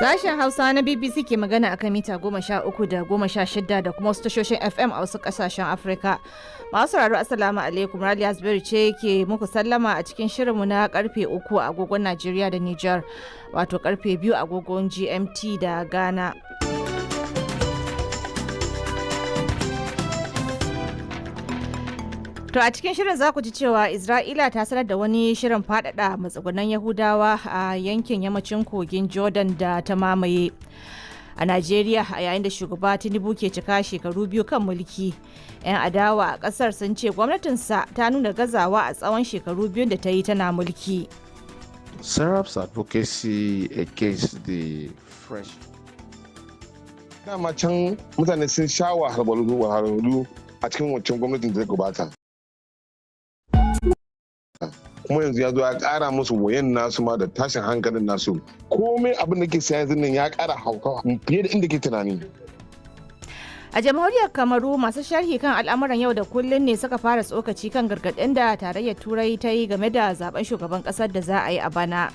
Sashen Hausa na BBC ke magana akan mita 13 da 16 da kuma wasu tashoshin FM a wasu kasashen Afirka. Masu sauraro Assalamu alaikum, Raliya Zubairu ce ke muku sallama a cikin shirinmu na karfe 3 a agogon Najeriya da Nijar, wato karfe 2 agogon GMT da Ghana. To a cikin shirin za ku ji cewa Isra'ila ta sanar da wani shirin faɗaɗa matsugunan Yahudawa a yankin yammacin kogin Jordan da ta mamaye. A Najeriya, a yayin da shugaba Tinubu ke cika shekaru 2 kan mulki, 'yan adawa a ƙasar sun ce gwamnatinsa ta nuna gazawa a tsawon shekaru 2 da ta yi tana mulki. Sarraf's advocacy against the fresh. Dama can mutane sun sha wahalhalu a cikin wancan gwamnatin da ta gabata. Kuma yanzu ya zo ya kara musu wayan nasu ma da tashin hankalin nasu, komai abin da ke siya yanzu nan ya kara haukawa fiye da inda ke tunani. A jamhuriyar Kamaru, masu sharhi kan al'amuran yau da kullun ne suka fara tsokaci kan gargaɗin da tarayyar Turai ta yi game da zaben shugaban ƙasar da za a yi a bana.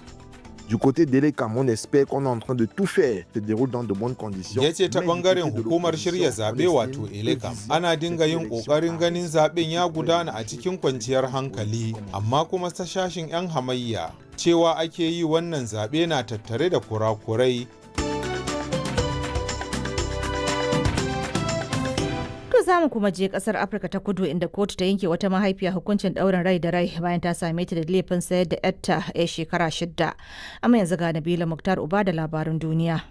Du côté de l'ECAM, on espère qu'on est en train de tout faire, se déroule dans de bonnes conditions. Ya ce ta bangaren hukumar shirya zaɓe wato ELECAM, ana dinga yin ƙoƙarin ganin zaɓen ya gudana a cikin kwanciyar hankali, amma kuma ta shashin 'yan hamayya cewa ake yi wannan zaɓe na tattare da kurakurai. Za mu kuma je kasar Afirka ta Kudu inda kotu ta yanke wata mahaifiya hukuncin ɗaurin rai da rai bayan ta same ta da laifin sayar da yarta a shekara 6. Amma yanzu ga Nabila Muktar Uba da labarin duniya.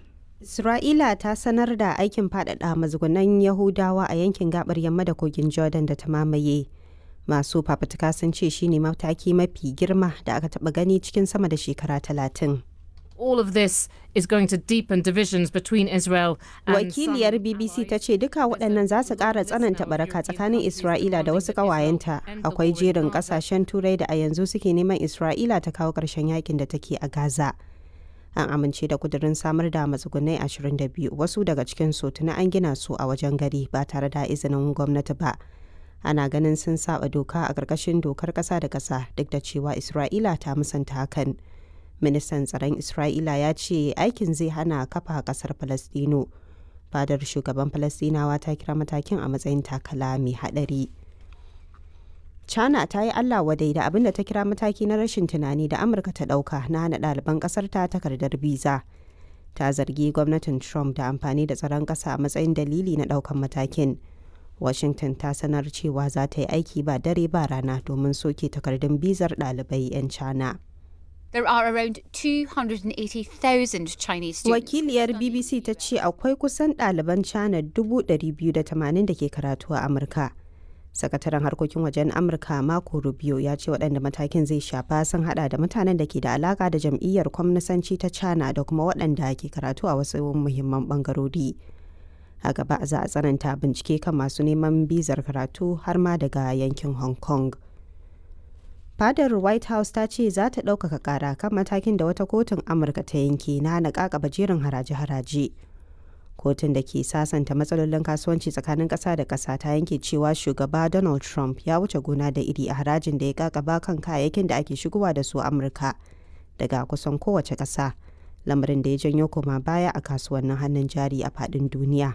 Isra'ila ta sanar da aikin faɗaɗa mazgunan Yahudawa a yankin gabar yamma da kogin Jordan da ta mamaye. Masu fafutuka sun ce shine mataki mafi girma da aka taɓa gani cikin sama da shekara 30. All of this is going to deepen divisions between Israel and Wakiliyar BBC ta ce duka waɗannan za su ƙara tsananta baraka tsakanin Isra'ila da wasu ƙawayenta. Akwai jerin ƙasashen Turai da a yanzu suke neman Isra'ila ta kawo ƙarshen yakin da take a Gaza. An amince da kudirin samar da matsugunai 22, wasu daga cikin su tuni an gina su a wajen gari ba tare da izinin gwamnati ba. Ana ganin sun saba doka a ƙarƙashin dokar ƙasa da ƙasa, duk da cewa Isra'ila ta musanta hakan. Ministan tsaron Isra'ila ya ce aikin zai hana kafa kasar Falastino. Fadar shugaban Falastinawa ta kira matakin a matsayin takala mai hadari. China ta yi Allah wadai da abin da ta kira mataki na rashin tunani da Amurka ta dauka na hana ɗaliban kasar ta takardar biza. Ta zargi gwamnatin Trump da amfani da tsaron ƙasa a matsayin dalili na daukan matakin. Washington ta sanar cewa za ta yi aiki ba dare ba rana domin soke takardun bizar ɗalibai 'yan China. There are around 280,000 Chinese students. Wakiliyar BBC ta ce akwai kusan ɗaliban China 280,000 da ke karatu a Amurka. Sakataren harkokin wajen Amurka Marco Rubio ya ce waɗanda matakin zai shafa sun hada da mutanen da ke da alaka da jam'iyyar kwamnisanci ta China da kuma waɗanda ke karatu a wasu muhimman ɓangarori. A gaba za a tsananta bincike kan masu neman bizar karatu har ma daga yankin Hong Kong. Fadar White House ta ce za ta ɗaukaka ƙara kan matakin da wata kotun Amurka ta yanke na hana ƙaƙaba jerin haraje-haraje. Kotun da ke sasanta matsalolin kasuwanci tsakanin ƙasa da ƙasa ta yanke cewa shugaba Donald Trump ya wuce gona da iri a harajin da ya ƙaƙaba kan kayayyakin da ake shigowa da su Amurka daga kusan kowace ƙasa, lamarin da ya janyo koma baya a kasuwannin hannun jari a faɗin duniya.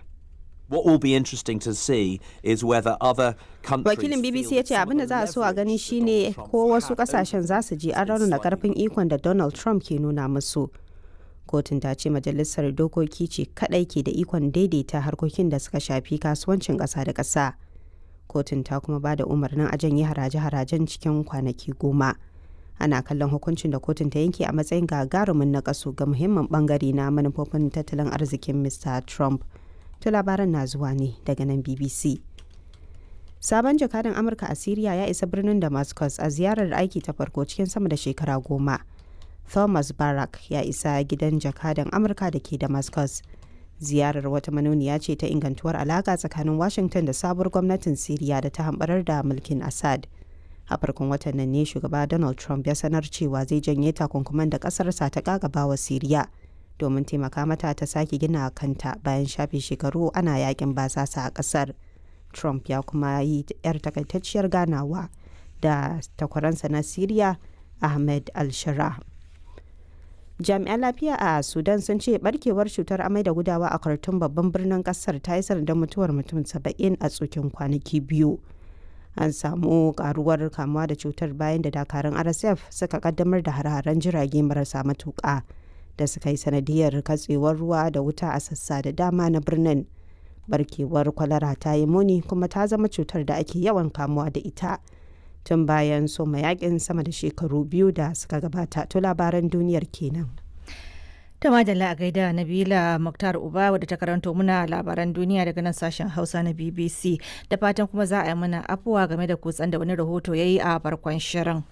What will be interesting to see is whether other countries. Wakilin BBC ya ce abin da za a so a gani shine ko wasu kasashen za su ji an raunana karfin ikon da Donald Trump ke nuna musu. Kotun ta ce majalisar dokoki ce kadai ke da ikon daidaita harkokin da suka shafi kasuwancin kasa da kasa. Kotun ta kuma ba da umarnin a janye haraje-harajen cikin kwanaki 10. Ana kallon hukuncin da kotun ta yanke a matsayin gagarumin nakasu ga muhimmin bangare na manufofin tattalin arzikin Mr. Trump. To labaran na zuwa ne daga nan BBC. Sabon jakadan Amurka a Siriya ya isa birnin Damascus a ziyarar aiki ta farko cikin sama da shekara 10. Thomas Barak ya isa gidan jakadan Amurka da ke Damascus. Ziyarar wata manuniya ce ta ingantuwar alaka tsakanin Washington da sabuwar gwamnatin Siriya da ta hambarar da mulkin Assad. A farkon watan nan ne shugaba Donald Trump ya sanar cewa zai janye takunkuman da kasarsa ta kakaba wa Siriya domin taimaka mata ta sake gina kanta bayan shafe shekaru ana yakin basasa a kasar. Trump ya kuma yi 'yar takaitacciyar ganawa da takwaransa na Siriya Ahmed al-Shara. Jami'an lafiya a Sudan sun ce barkewar cutar amai da gudawa a Khartoum babban birnin kasar ta yi sanadin mutuwar mutum 70 a tsokin kwanaki biyu. An samu karuwar kamuwa da cutar bayan da dakarun RSF suka kaddamar da hare-haren jirage marasa matuƙa da suka yi sanadiyar katsewar ruwa da wuta a sassa da dama na birnin. Barkewar kwalara ta yi muni kuma ta zama cutar da ake yawan kamuwa da ita tun bayan soma yakin sama da shekaru 2 da suka gabata. To labaran duniyar kenan. Ta madalla a gaida Nabila Muktar Uba wadda ta karanto muna labaran duniya daga nan sashen Hausa na BBC, da fatan kuma za a yi mana afuwa game da kutsen da wani rahoto ya yi a farkon shirin.